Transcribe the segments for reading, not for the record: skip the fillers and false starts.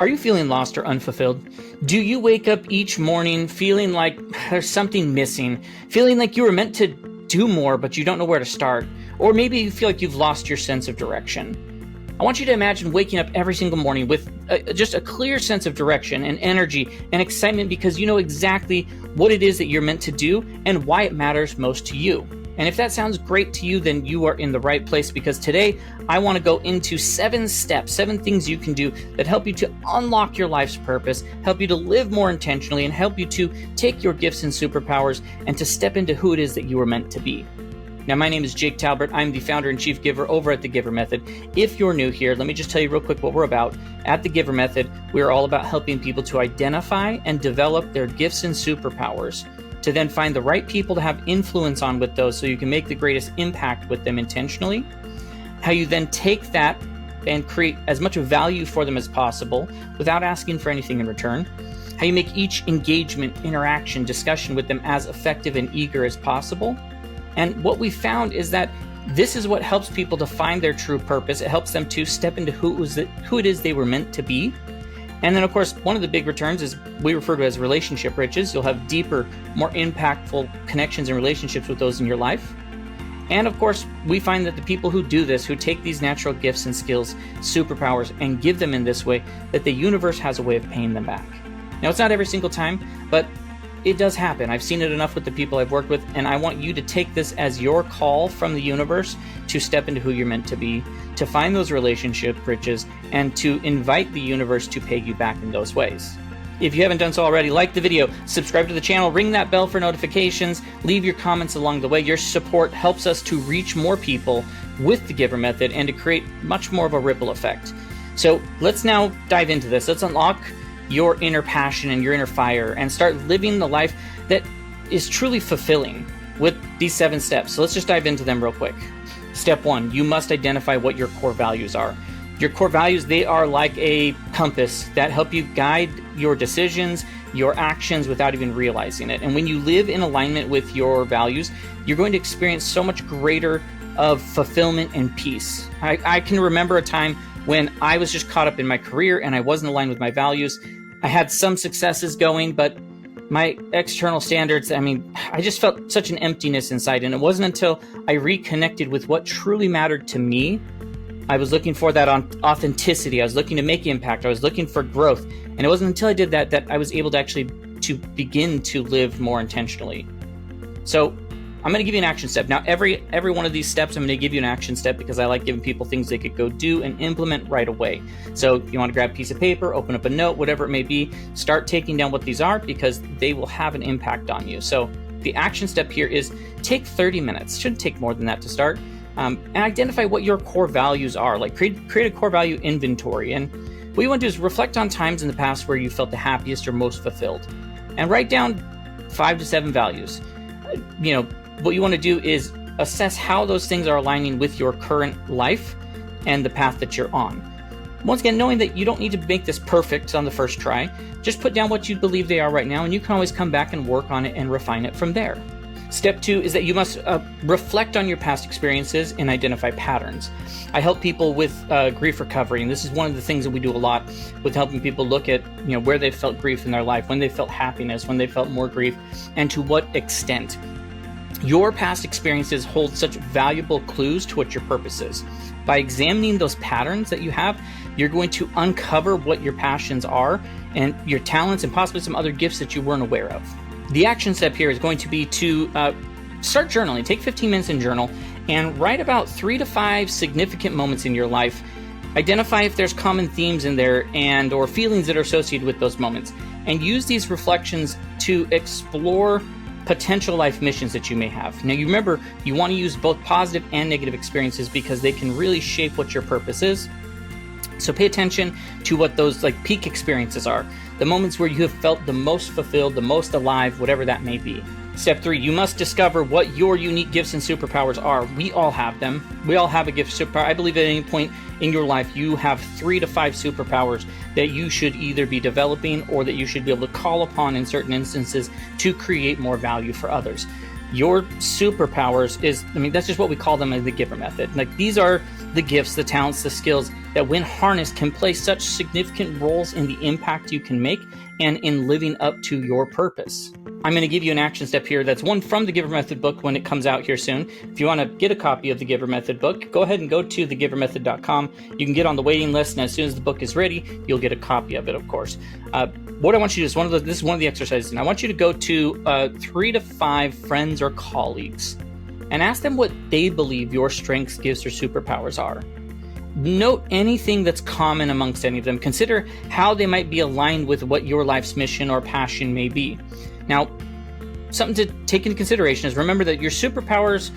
Are you feeling lost or unfulfilled? Do you wake up each morning feeling like there's something missing, feeling like you were meant to do more, but you don't know where to start? Or maybe you feel like you've lost your sense of direction. I want you to imagine waking up every single morning with just a clear sense of direction and energy and excitement because you know exactly what it is that you're meant to do and why it matters most to you. And if that sounds great to you, then you are in the right place, because today I want to go into 7 steps, 7 things you can do that help you to unlock your life's purpose, help you to live more intentionally, and help you to take your gifts and superpowers and to step into who it is that you were meant to be. Now, my name is Jake Talbert. I'm the founder and chief giver over at the GIVER Method. If you're new here, let me just tell you real quick what we're about. At the GIVER Method, we're all about helping people to identify and develop their gifts and superpowers, to then find the right people to have influence on with those so you can make the greatest impact with them intentionally. How you then take that and create as much value for them as possible without asking for anything in return. How you make each engagement, interaction, discussion with them as effective and eager as possible. And what we found is that this is what helps people to find their true purpose. It helps them to step into who it is they were meant to be. And then, of course, one of the big returns is we refer to as relationship riches. You'll have deeper, more impactful connections and relationships with those in your life. And of course, we find that the people who do this, who take these natural gifts and skills, superpowers, and give them in this way, that the universe has a way of paying them back. Now, it's not every single time, but it does happen. I've seen it enough with the people I've worked with, and I want you to take this as your call from the universe to step into who you're meant to be, to find those relationship riches, and to invite the universe to pay you back in those ways. If you haven't done so already, like the video, subscribe to the channel, ring that bell for notifications, leave your comments along the way. Your support helps us to reach more people with the GIVER Method and to create much more of a ripple effect. So let's now dive into this. Let's unlock your inner passion and your inner fire and start living the life that is truly fulfilling with these 7 steps. So let's just dive into them real quick. Step 1, you must identify what your core values are. Your core values, they are like a compass that help you guide your decisions, your actions without even realizing it. And when you live in alignment with your values, you're going to experience so much greater of fulfillment and peace. I can remember a time when I was just caught up in my career and I wasn't aligned with my values. I had some successes going, but my external standards, I just felt such an emptiness inside. And it wasn't until I reconnected with what truly mattered to me. I was looking for that authenticity. I was looking to make impact. I was looking for growth. And it wasn't until I did that I was able to actually to begin to live more intentionally. So I'm going to give you an action step. Now, every one of these steps, I'm going to give you an action step because I like giving people things they could go do and implement right away. So if you want to grab a piece of paper, open up a note, whatever it may be, start taking down what these are because they will have an impact on you. So the action step here is take 30 minutes. Shouldn't take more than that to start. And identify what your core values are. Like create a core value inventory. And what you want to do is reflect on times in the past where you felt the happiest or most fulfilled. And write down 5 to 7 values. What you want to do is assess how those things are aligning with your current life and the path that you're on. Once again, knowing that you don't need to make this perfect on the first try, just put down what you believe they are right now, and you can always come back and work on it and refine it from there. Step 2 is that you must reflect on your past experiences and identify patterns. I help people with grief recovery, and this is one of the things that we do a lot with helping people look at where they felt grief in their life, when they felt happiness, when they felt more grief, and to what extent. Your past experiences hold such valuable clues to what your purpose is. By examining those patterns that you have, you're going to uncover what your passions are and your talents and possibly some other gifts that you weren't aware of. The action step here is going to be to start journaling. Take 15 minutes and journal and write about 3 to 5 significant moments in your life. Identify if there's common themes in there or feelings that are associated with those moments. And use these reflections to explore potential life missions that you may have. Now, you remember, you want to use both positive and negative experiences because they can really shape what your purpose is. So pay attention to what those peak experiences are, the moments where you have felt the most fulfilled, the most alive, whatever that may be. Step 3, you must discover what your unique gifts and superpowers are. We all have them. We all have a gift superpower. I believe at any point in your life, you have 3 to 5 superpowers that you should either be developing or that you should be able to call upon in certain instances to create more value for others. Your superpowers is, I mean, that's just what we call them in the GIVER method. Like, these are the gifts, the talents, the skills that when harnessed can play such significant roles in the impact you can make and in living up to your purpose. I'm going to give you an action step here that's one from the GIVER Method book when it comes out here soon. If you want to get a copy of the GIVER Method book, go ahead and go to thegivermethod.com. You can get on the waiting list, and as soon as the book is ready, you'll get a copy of it, of course. What I want you to do is this is one of the exercises, and I want you to go to 3 to 5 friends or colleagues and ask them what they believe your strengths, gifts, or superpowers are. Note anything that's common amongst any of them. Consider how they might be aligned with what your life's mission or passion may be. Now, something to take into consideration is remember that your superpowers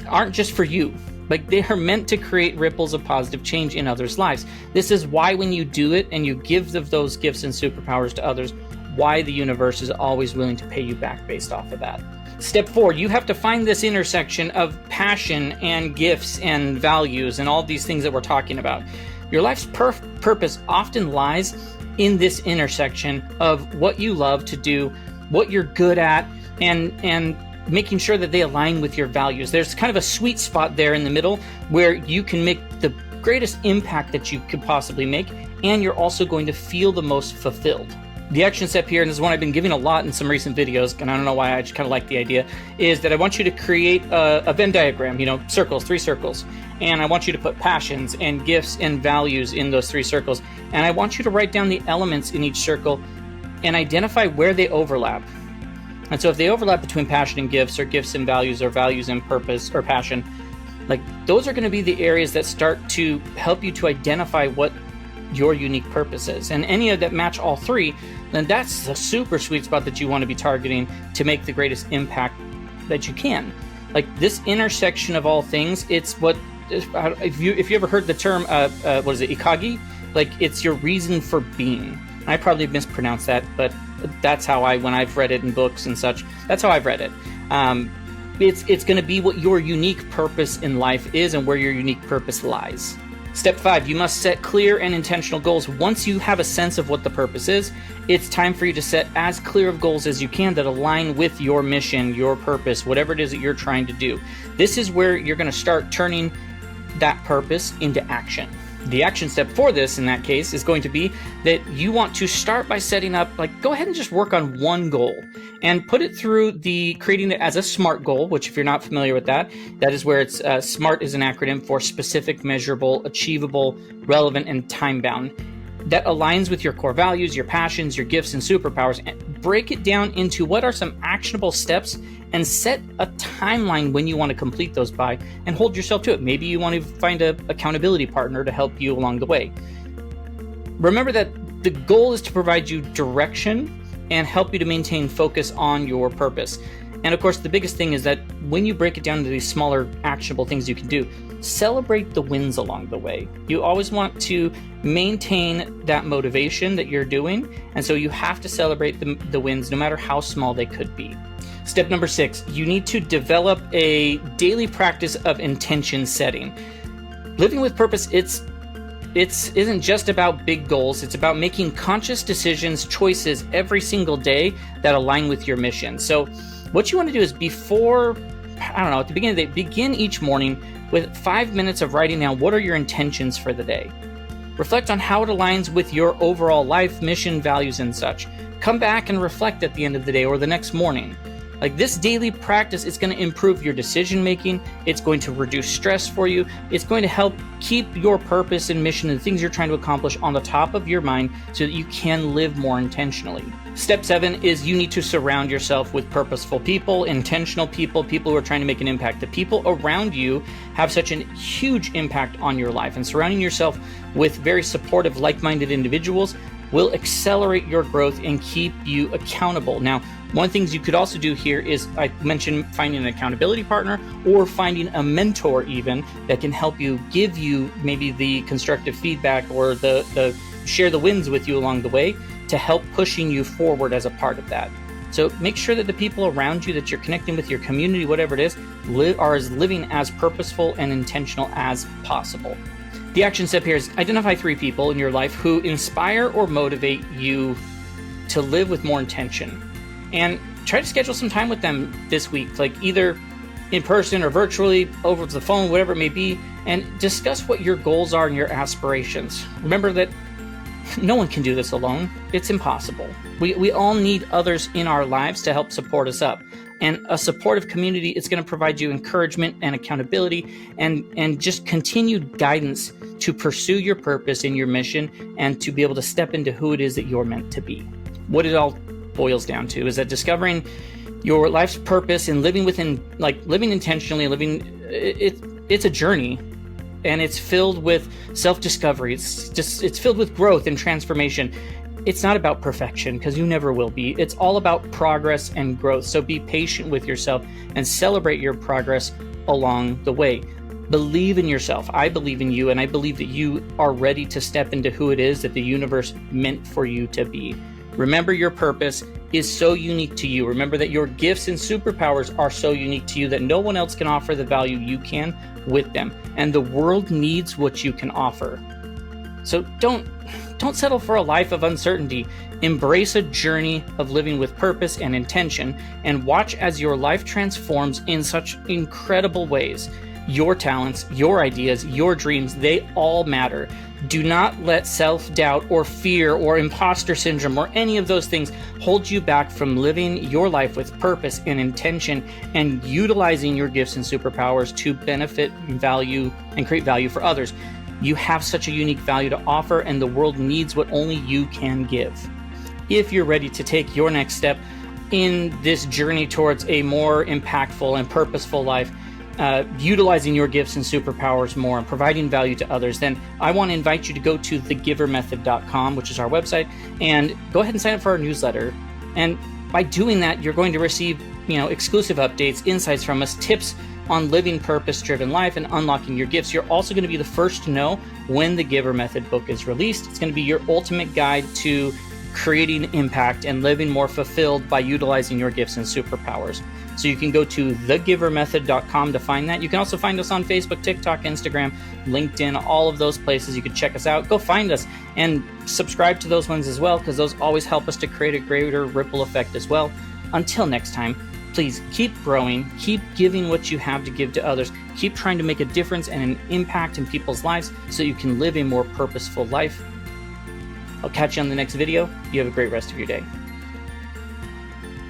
aren't just for you. Like, they are meant to create ripples of positive change in others' lives. This is why when you do it and you give those gifts and superpowers to others, why the universe is always willing to pay you back based off of that. Step 4, you have to find this intersection of passion and gifts and values and all these things that we're talking about. Your life's purpose often lies in this intersection of what you love to do, what you're good at, and making sure that they align with your values. There's kind of a sweet spot there in the middle where you can make the greatest impact that you could possibly make, and you're also going to feel the most fulfilled. The action step here, and this is one I've been giving a lot in some recent videos, and I don't know why, I just kind of like the idea, is that I want you to create a Venn diagram, circles, 3 circles, and I want you to put passions and gifts and values in those 3 circles, and I want you to write down the elements in each circle and identify where they overlap. And so if they overlap between passion and gifts, or gifts and values, or values and purpose, or passion, like, those are going to be the areas that start to help you to identify what your unique purpose is. And any of that match all 3, then that's the super sweet spot that you want to be targeting to make the greatest impact that you can. Like, this intersection of all things, it's what, if you ever heard the term, what is it, ikagi? Like, it's your reason for being. I probably mispronounced that, but that's how when I've read it in books and such, that's how I've read it. It's going to be what your unique purpose in life is and where your unique purpose lies. Step 5, you must set clear and intentional goals. Once you have a sense of what the purpose is, it's time for you to set as clear of goals as you can that align with your mission, your purpose, whatever it is that you're trying to do. This is where you're going to start turning that purpose into action. The action step for this, in that case, is going to be that you want to start by setting up, go ahead and just work on one goal and put it through creating it as a SMART goal, which, if you're not familiar with that is where it's SMART is an acronym for specific, measurable, achievable, relevant, and time-bound. That aligns with your core values, your passions, your gifts, and superpowers, and break it down into what are some actionable steps and set a timeline when you want to complete those by, and hold yourself to it. Maybe you want to find an accountability partner to help you along the way. Remember that the goal is to provide you direction and help you to maintain focus on your purpose. And of course, the biggest thing is that when you break it down into these smaller actionable things you can do, celebrate the wins along the way. You always want to maintain that motivation that you're doing, and so you have to celebrate the wins no matter how small they could be. Step number 6, you need to develop a daily practice of intention setting. Living with purpose, it isn't just about big goals. It's about making conscious decisions, choices every single day that align with your mission. So what you want to do is at the beginning of the day, begin each morning with 5 minutes of writing down what are your intentions for the day. Reflect on how it aligns with your overall life, mission, values, and such. Come back and reflect at the end of the day or the next morning. This daily practice is going to improve your decision making. It's going to reduce stress for you. It's going to help keep your purpose and mission and things you're trying to accomplish on the top of your mind so that you can live more intentionally. Step 7 is you need to surround yourself with purposeful people, intentional people, people who are trying to make an impact. The people around you have such a huge impact on your life, and surrounding yourself with very supportive, like-minded individuals will accelerate your growth and keep you accountable. Now, one of the things you could also do here is, I mentioned finding an accountability partner or finding a mentor even that can help you, give you maybe the constructive feedback or the share the wins with you along the way to help pushing you forward as a part of that. So make sure that the people around you that you're connecting with, your community, whatever it is, are living as purposeful and intentional as possible. The action step here is identify 3 people in your life who inspire or motivate you to live with more intention. And try to schedule some time with them this week, like either in person or virtually, over the phone, whatever it may be, and discuss what your goals are and your aspirations. Remember that no one can do this alone. It's impossible. We all need others in our lives to help support us up. And a supportive community is going to provide you encouragement and accountability and just continued guidance to pursue your purpose and your mission and to be able to step into who it is that you're meant to be. What it all boils down to is that discovering your life's purpose and living intentionally, it's a journey. And it's filled with self-discovery. It's filled with growth and transformation. It's not about perfection, because you never will be. It's all about progress and growth. So be patient with yourself and celebrate your progress along the way. Believe in yourself. I believe in you, and I believe that you are ready to step into who it is that the universe meant for you to be. Remember, your purpose is so unique to you. Remember that your gifts and superpowers are so unique to you that no one else can offer the value you can with them. And the world needs what you can offer. So don't settle for a life of uncertainty. Embrace a journey of living with purpose and intention, and watch as your life transforms in such incredible ways. Your talents, your ideas, your dreams, they all matter. Do not let self-doubt or fear or imposter syndrome or any of those things hold you back from living your life with purpose and intention and utilizing your gifts and superpowers to benefit, value, and create value for others. You have such a unique value to offer, and the world needs what only you can give. If you're ready to take your next step in this journey towards a more impactful and purposeful life, utilizing your gifts and superpowers more and providing value to others, then I want to invite you to go to thegivermethod.com, which is our website, and go ahead and sign up for our newsletter. And by doing that, you're going to receive, exclusive updates, insights from us, tips on living purpose-driven life and unlocking your gifts. You're also going to be the first to know when the Giver Method book is released. It's going to be your ultimate guide to creating impact and living more fulfilled by utilizing your gifts and superpowers. So you can go to thegivermethod.com to find that. You can also find us on Facebook, TikTok, Instagram, LinkedIn, all of those places. You can check us out. Go find us and subscribe to those ones as well, because those always help us to create a greater ripple effect as well. Until next time, please keep growing, keep giving what you have to give to others, keep trying to make a difference and an impact in people's lives so you can live a more purposeful life. I'll catch you on the next video. You have a great rest of your day.